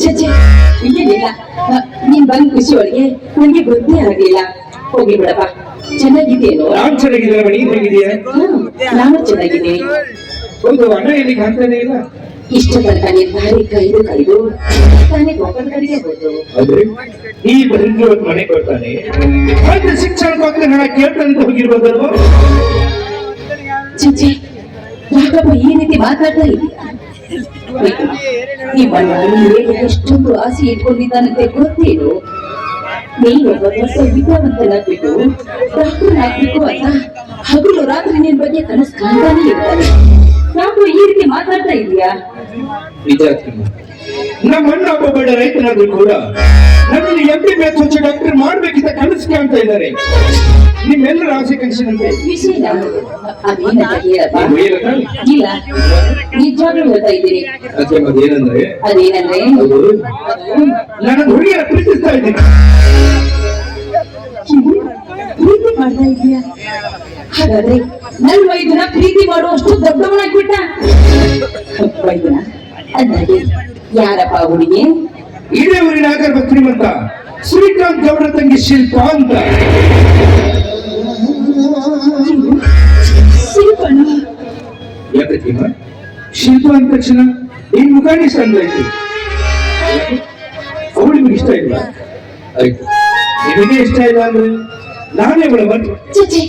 ಛೆ ಏನಿಲ್ಲ, ನೀನ್ ಬಂದ್ ಖುಷಿ ಒಳಗೆ ನನಗೆ ಗೊತ್ತೇ ಆಗ್ಲಿಲ್ಲ. ಹೋಗಿ ಬಿಡಪ್ಪ. ಚೆನ್ನಾಗಿದ್ದೇನು? ನಾನ್ ಚೆನ್ನಾಗಿದ್ದೇನೆ. ನೀನ್ ಹೇಗಿದೀಯ? ನಾನು ಚೆನ್ನಾಗಿದ್ದೀನಿ. ಒಂದು ಅಣ್ಣ ಎಲ್ಲಿ ಕಾಣ್ತಾನೆ ಇಲ್ಲ. ಇಷ್ಟ ತನಕ ನಿರ್ಧಾರಿ ಕೈದು ತಾನೇ ಒಬ್ಬನ ಕಡೆಗೆ ಹೋದ್ರು. ಆದ್ರೆ ಈ ಬರಿಗೆ ಮನೆ ಕೊಡ್ತಾನೆ. ಆದ್ರೆ ಶಿಕ್ಷಣಕ್ಕಾಗ್ತದೆ ಹಣ ಕೇಳ್ತಾನೆ ಹೋಗಿರ್ಬೋದಲ್ವಾ? ಚಿಚ್ಚಿ, ಯಾಕಪ್ಪ ಈ ರೀತಿ ಮಾತಾಡ್ತಾ ಇದೀಯ? ನಿಮ್ಮ ಎಷ್ಟೊಂದು ಆಸೆ ಇಟ್ಕೊಂಡಿದ್ದಾನಂತೆ ಗೊತ್ತೇನು? ನೀನೊಬ್ಬ ದೊಡ್ಡ ವಿದ್ಯಾವಂತನಾಗ್ಬೇಕು, ಡಾಕ್ಟರ್ ಆಗ್ಬೇಕು ಅಂತ ಹಗಲು ರಾತ್ರಿ ನಿನ್ ಬಗ್ಗೆ ಕನಸು ಕಾಣ್ತಾನೆ ಇರ್ತಾನೆ. ಯಾಕೋ ಈ ರೀತಿ ಮಾತಾಡ್ತಾ ಇದೀಯಾ? ವಿದ್ಯಾರ್ಥಿ ನಮ್ಮ ಅಣ್ಣ ಒಬ್ಬ ಬಡ ರೈತನಾದ್ರೂ ಕೂಡ ನನ್ನನ್ನು MBBS ಹೊಚ್ಚ ಡಾಕ್ಟರ್ ಮಾಡ್ಬೇಕಿಂತ ಕನಸು ಕಾಣ್ತಾ ಇದ್ದಾರೆ. ನಿಮ್ಮೆಲ್ಲರ ಆಸೆ ಕನಸಿನಂತೆ ವಿಷಯ ಅದೇನಂತ ಹೇಳಪ್ಪ. ಇಲ್ಲ, ನಿಜವಾಗ್ಲೂ ಹೇಳ್ತಾ ಇದ್ದೀರಿ. ಅದೇನಂದ್ರೆ ನಾನು ಹುಡುಗಿಯರ ಪ್ರೀತಿಸ್ತಾ ಇದ್ದೀನಿ. ಪ್ರೀತಿ ಮಾಡ್ತಾ ಇದೀಯಾ? ಹಾಗಾದ್ರೆ ನನ್ ವೈದ್ಯನ ಪ್ರೀತಿ ಮಾಡುವಷ್ಟು ದೊಡ್ಡವನಾಗ್ಬಿಟ್ಟ. ವೈದ್ಯನ ಅಂದಾಗೆ ಯಾರಪ್ಪ ಹುಡುಗಿ? ಇದೇ ಊರಿನ ಆಗರ್ಭ ಶ್ರೀಮಂತ ಶ್ರೀಕಾಂತ್ ಗೌಡ ತಂಗಿ ಶಿಲ್ಪ ಅಂತ. ಶಿಲ್ಪನ? ಯಾಕೆ ಶಿಲ್ಪ ಅಂದ ತಕ್ಷಣ ಈ ಮುಖಾನಿ ಸಂದಾಯ್ತು. ಅವಳು ನಿಮ್ಗೆ ಇಷ್ಟ ಇಲ್ಲ? ಆಯ್ತು, ನಿಮಗೆ ಇಷ್ಟ ಇಲ್ಲ ಅಂದ್ರೆ ನಾನೇ ಬರಬಾರ್ದು. ಚಚೆ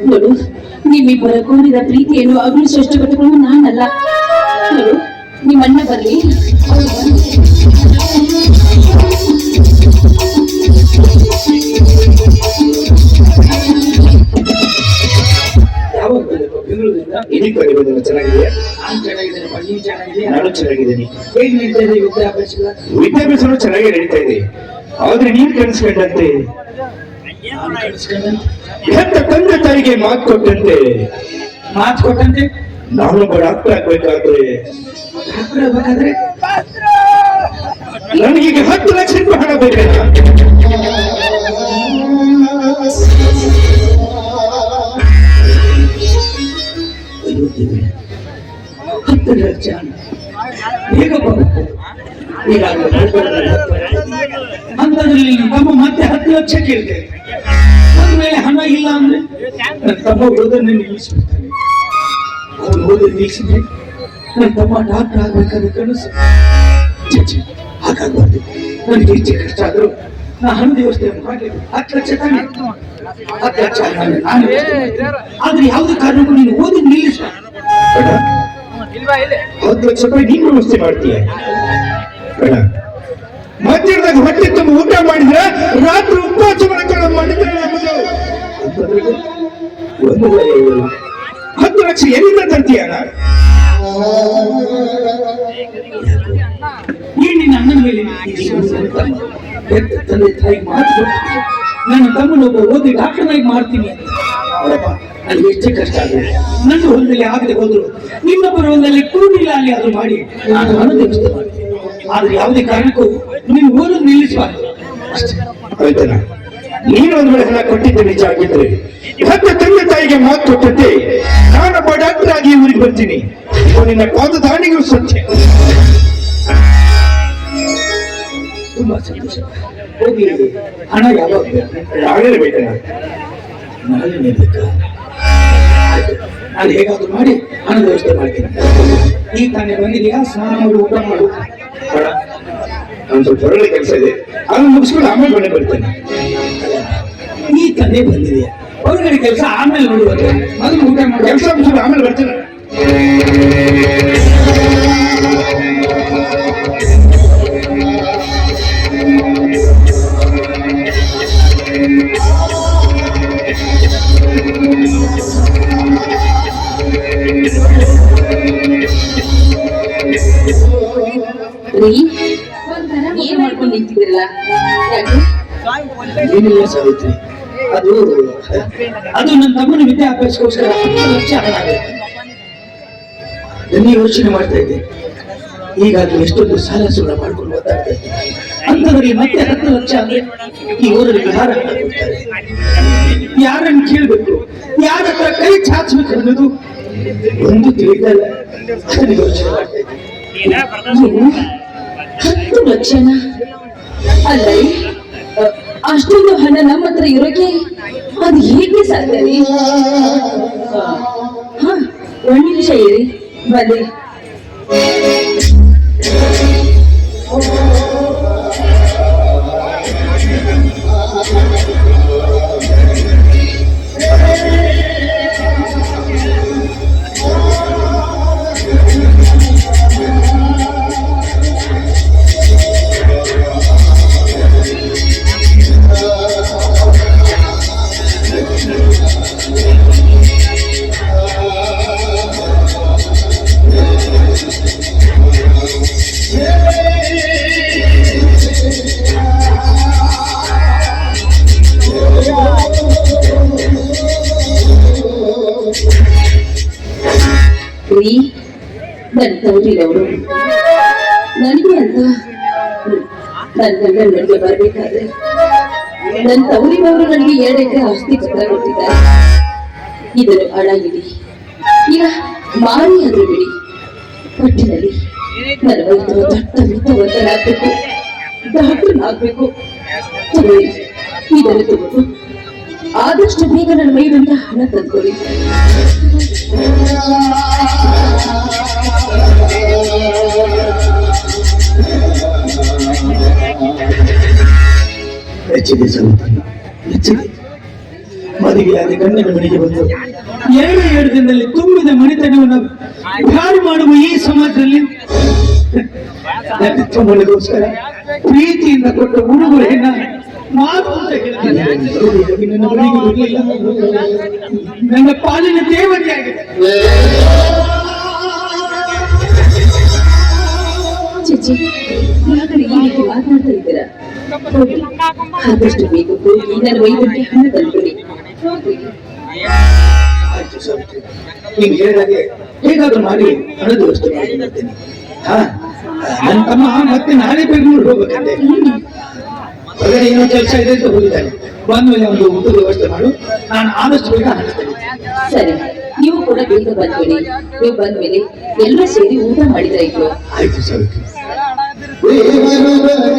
ನೋಡು, ನಿಮ್ಮಿಬ್ಬರ ಕೋರಿದ ಪ್ರೀತಿಯನ್ನು ಅಭಿನಯಿಸುವಷ್ಟು ಕಟ್ಟುಗಳನ್ನು ನಾನಲ್ಲ. ನೋಡು, ನಿಮ್ಮಣ್ಣ ಬರ್ಲಿ. ಇದಕ್ಕೆ ಕಡೆ ಬಂದ ಚೆನ್ನಾಗಿದೆಯಾ? ನಾನು ಚೆನ್ನಾಗಿದ್ದೀನಿ. ಹೇಗೆ ನಡೀತಾ ಇದೆ ವಿದ್ಯಾಭ್ಯಾಸ? ವಿದ್ಯಾಭ್ಯಾಸ ಚೆನ್ನಾಗಿ ನಡೀತಾ ಇದೆ. ಆದ್ರೆ ನೀನ್ ಕನಸ್ಕೊಂಡಂತೆ ಹೆತ್ತ ತಂದೆ ತಾಯಿಗೆ ಮಾತು ಕೊಟ್ಟಂತೆ ನಾನೊಬ್ಬ ಡಾಕ್ಟರ್ ಆಗ್ಬೇಕಾದ್ರೆ ನನಗೀಗ 10 ಲಕ್ಷ ರೂಪಾಯಿ ಹಣ ಬೇಕಾಯ್ತಾ? 10 ಲಕ್ಷ ಹೇಗ ಅಂತದ್ರಲ್ಲಿ ತಮ್ಮ ಮತ್ತೆ 10 ಲಕ್ಷ ಕೇಳ್ತೇನೆ. ಅಂದ್ಮೇಲೆ ಹಣ ಇಲ್ಲ ಅಂದ್ರೆ ನನ್ನ ತಮ್ಮ ಓದನ್ನೇ ನಿಲ್ಲಿಸ್ಬಿಡ್ತಾನೆ. ಅವನು ಓದನ್ನು ನಿಲ್ಲಿಸಿದ್ರೆ ನನ್ನ ತಮ್ಮ ಡಾಕ್ಟರ್ ಆಗ್ಬೇಕಾದ್ರೆ ಕನಸು. ಹಾಗಾಗ್ಬಾರ್ದು. ನನಗೆ ಹೆಚ್ಚೆ ಕಷ್ಟ ಆದ್ರೂ ನಾ ಹಣದ ವ್ಯವಸ್ಥೆ ಮಾಡ್ಲಿಕ್ಕೆ 10 ಲಕ್ಷ ತಾನೆ. 10 ಲಕ್ಷ ನಾನು ಆದ್ರೆ ಯಾವುದೇ ಕಾರಣಕ್ಕೂ ನೀನು ಓದನ್ನು ನಿಲ್ಲಿಸ. 10 ಲಕ್ಷ ರೂಪಾಯಿ ನೀನು ವ್ಯವಸ್ಥೆ ಮಾಡ್ತೀಯ. ಮಧ್ಯಾಹ್ನದಾಗ ಹೊಟ್ಟೆ ತುಂಬ ಊಟ ಮಾಡಿದ್ರೆ ರಾತ್ರಿ ಉಪವಾಸ ಮಾಡ್ಕೊಂಡು ಮಾಡಿದ್ರೆ ನಮ್ಮದು 10 ಲಕ್ಷ ಎಲ್ಲಿಂದ ತರ್ತೀಯ? ನಿನ್ನ ಅಣ್ಣನ ಮೇಲೆ ತಂದೆ ತಾಯಿಗೆ ಮಾತು ನನ್ನ ತಮ್ಮನೊಬ್ಬ ಓದಿ ಡಾಕ್ಟರ್ನಾಗಿ ಮಾಡ್ತೀನಿ ಅಂತ. ನನಗೆ ಎಷ್ಟೇ ಕಷ್ಟ ಆಗಿದೆ. ನನ್ನ ಹೊಲದಲ್ಲಿ ಆಗದೆ ಹೋದ್ರು ಇನ್ನೊಬ್ಬರ ಹೊಲದಲ್ಲಿ ಕೂಡಿಲ್ಲ ಅಲ್ಲಿ ಅದು ಮಾಡಿ ನಾನು ಹಣದ ವ್ಯವಸ್ಥೆ ಮಾಡ್ತೀನಿ. ಆದ್ರೆ ಯಾವುದೇ ಕಾರಣಕ್ಕೂ ನೀನು ಓದೋದು ನಿಲ್ಲಿಸಬಾರ್ದು. ಆಯ್ತಲ್ಲ, ನೀನು ಒಂದು ವೇಳೆ ಹಣ ಕೊಟ್ಟಿದ್ದೆ ನಿಜ ಆಗಿದ್ರೆ ಇವತ್ತು ತಂದೆ ತಾಯಿಗೆ ಮಾತು ಕೊಟ್ಟಂತೆ ನಾನೊಬ್ಬ ಡಾಕ್ಟರ್ ಆಗಿ ಊರಿಗೆ ಬರ್ತೀನಿ. ನಿನ್ನ ಪಾದ ದಾಣಿಗೂ ಸತ್ಯ. ತುಂಬಾ ಸಂತೋಷ. ಹೋಗಿ ಹಣ ಯಾವಾಗ ನಾಳೆ ಬೇಕಲ್ಲ? ನಾಳೆನೇ ಬೇಕಾ? ನಾನು ಹೇಗಾದ್ರೂ ಮಾಡಿ ಹಣದ ವ್ಯವಸ್ಥೆ ಮಾಡ್ತೀನಿ. ಈಗ ತಾನೇ ಬಂದಿದೆಯಾ? ಸ್ನಾನ ಮಾಡಿ ಊಟ ಮಾಡು. ನಾನು ಸ್ವಲ್ಪ ಹೊರಗಡೆ ಕೆಲಸ ಇದೆ, ಅದನ್ನು ಮುಗಿಸ್ಕೊಂಡು ಆಮೇಲೆ ಮನೆ ಬರ್ತೇನೆ. ಈ ತಾನೇ ಬಂದಿದೆಯಾ? ಹೊರಗಡೆ ಕೆಲಸ ಆಮೇಲೆ ನೋಡುವಾಗ ಅದನ್ನು ಊಟ ಮಾಡಿ ಕೆಲಸ ಮುಗಿಸ್ಕೊಂಡು ಆಮೇಲೆ ಬರ್ತೇನೆ. ಏನ್ ಮಾಡ್ಕೊಂಡು ನಿಂತಿದ್ರಲ್ಲ? ಏನಿಲ್ಲ ಸಾವಿತ್ರಿ, ಅದು ನನ್ನ ತಮ್ಮನ ವಿದ್ಯಾಭ್ಯಾಸಕ್ಕೋಸ್ಕರ 10 ಲಕ್ಷ ಹಣ ಆಗುತ್ತೆ. ಯೋಚನೆ ಮಾಡ್ತಾ ಇದ್ದೆ. ಈಗಾಗಲೇ ಎಷ್ಟೊಂದು ಸಾಲ ಸೂಲ ಮಾಡ್ಕೊಂಡು ಓದಾಡ್ತಾ ಇದ್ದೆ. ಅಂತವರಿಗೆ ಮತ್ತೆ 10 ಲಕ್ಷ ಅಂದ್ರೆ ಈ ಊರಲ್ಲಿ ವಿಹಾರ ಯಾರನ್ನು ಕೇಳ್ಬೇಕು, ಯಾರ ಹತ್ರ ಕೈ ಚಾಚಬೇಕು ಅನ್ನೋದು ಒಂದು ತಿಳಿದಲ್ಲ ಅದನ್ನು ಯೋಚನೆ ಮಾಡ್ತಾ ಇದ್ದೀನಿ. ಏನು 10 ಲಕ್ಷನ ಅಲ್ಲ ಅಷ್ಟೊಂದು ಹಣ ನಮ್ಮ ಹತ್ರ ಇರೋಕೆ ಅದು ಹೇಗೆ ಸಾಧ್ಯ ರೀ? ಹಾ ಒಂದ್ ನಿಮಿಷ ಇರಿ ಬಂದೆ. ರೀ ನನ್ನ ತವರಿನವರು ನನಗೆ ಅಂತ ನನ್ನ ಗಂಡನ ಮನೆಗೆ ಬರ್ಬೇಕಾದ್ರೆ ನನ್ನ ತವರಿನವರು ನನಗೆ 2 ಎಕರೆ ಆಸ್ತಿ ಪತ್ರ ಕೊಟ್ಟಿದ್ದಾರೆ. ಇದನ್ನು ಹಣ ಇಡಿ ಈಗ ಮಾರಿ ಆದ್ರೂ ಬಿಡಿ, ಒಟ್ಟಿನಲ್ಲಿ ನನ್ನ ವೈದ್ಯರು ದೊಡ್ಡ ವಿದ್ಯಾವಂತನಾಗ್ಬೇಕು, ಡಾಕ್ಟರ್ನಾಗ್ಬೇಕು. ತಗೊಳ್ಳಿ, ಇದನ್ನು ತಗೊಂಡು ಆದಷ್ಟು ಬೇಗ ನನ್ನ ಮೈ ಗಂಟ ಹಣ ತಂದ್ಕೊಳ್ಳಿ. ಹೆಚ್ಚಿದೆ ಸ್ವಲ್ಪ ಹೆಚ್ಚಿದೆ. ಮದುವೆಯಾದ ಗಂಡನ ಮನೆಗೆ ಬಂದು 2 ದಿನದಲ್ಲಿ ತುಂಬಿದ ಮನೆತನವನ್ನು ಹಾಳು ಮಾಡುವ ಈ ಸಮಾಜದಲ್ಲಿ ನನ್ನ ತಮ್ಮನಿಗೋಸ್ಕರ ಪ್ರೀತಿಯಿಂದ ಕೊಟ್ಟ ಉಡುಗೊರೆಯನ್ನ ಮಾತು ಅಂತ ಹೇಳ್ತೀನಿ. ನನ್ನ ಮನೆಗೆ ಬರಲಿಲ್ಲ, ನನ್ನ ಪಾಲಿನ ದೇವತೆ ಆಗಿದೆ. ಚಿಚ್ಚಿ ಯಾಕಡೆ ಈ ರೀತಿ ಮಾತನಾಡ್ತಾ ಇದ್ದೀರಾ? ಹೋಗಿ ಆದಷ್ಟು ಬೇಗ ಹೋಗಿ ನನ್ನ ವೈದ್ಯರಿಗೆ ಹಣ ತಂದ್ಕೊಡಿ. ಆಯ್ತು ಸಾವಿತ್ರಿ, ನೀವು ಹೇಳಿದಾಗೆ ಹೇಗಾದ್ರೂ ಮಾಡಿ ಹಣದ ವ್ಯವಸ್ಥೆ ಮಾಡಿರ್ತೇನೆ. ಹಾ, ನನ್ನ ತಮ್ಮ ಮತ್ತೆ ನಾಳೆ ಬೆಂಗಳೂರು ಹೋಗ್ಬೇಕಂತೆ. ಹೊರಗಡೆ ಏನೋ ಕೆಲಸ ಇದೆ ಅಂತ ಹೋಗಿದ್ದಾನೆ. ಬಂದ್ಮೇಲೆ ಒಂದು ಊಟದ ವ್ಯವಸ್ಥೆ ಮಾಡು, ನಾನು ಆದಷ್ಟು ಬೇಗ ಹಣ ತರ್ತೇನೆ. ಸರಿ, ನೀವು ಕೂಡ ಬೇಗ ಬಂದ್ಬಿಡಿ. ನೀವು ಬಂದ್ಮೇಲೆ ಎಲ್ಲರೂ ಸೇರಿ ಊಟ ಮಾಡಿದ್ರಾಯ್ತು. ಆಯ್ತು ಸಾವಿತ್ರಿ. ದೇವರ